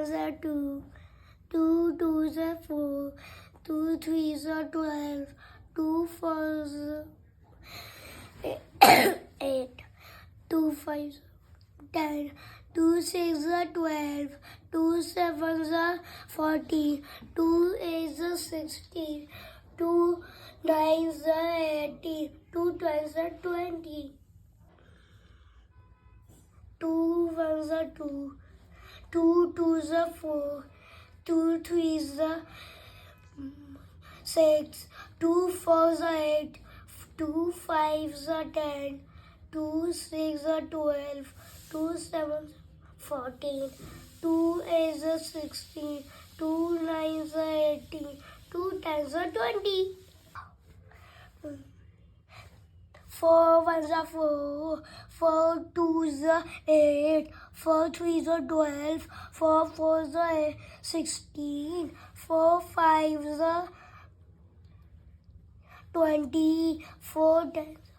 ones are 2, 2 twos are 4, 2 threes are 12, 2 fours are 8, 2 fives are 10, 2 sixes are 12, 2 sevens are 14, 2 eights are 16, 2 nines are 18, 2 twelves are 20. 2 ones are 2, 2 twos are 4, 2 threes are 6, 2 fours are 8, 2 fives are 10, 2 sixes are 12, 2 sevens are 14, 2 eights are 16, 2 nines are 18, 2 tens are 20. 4 ones are 4, 4 twos are 8, 4 threes are 12, 4 fours are 16, 4 fives are 20, 4 tens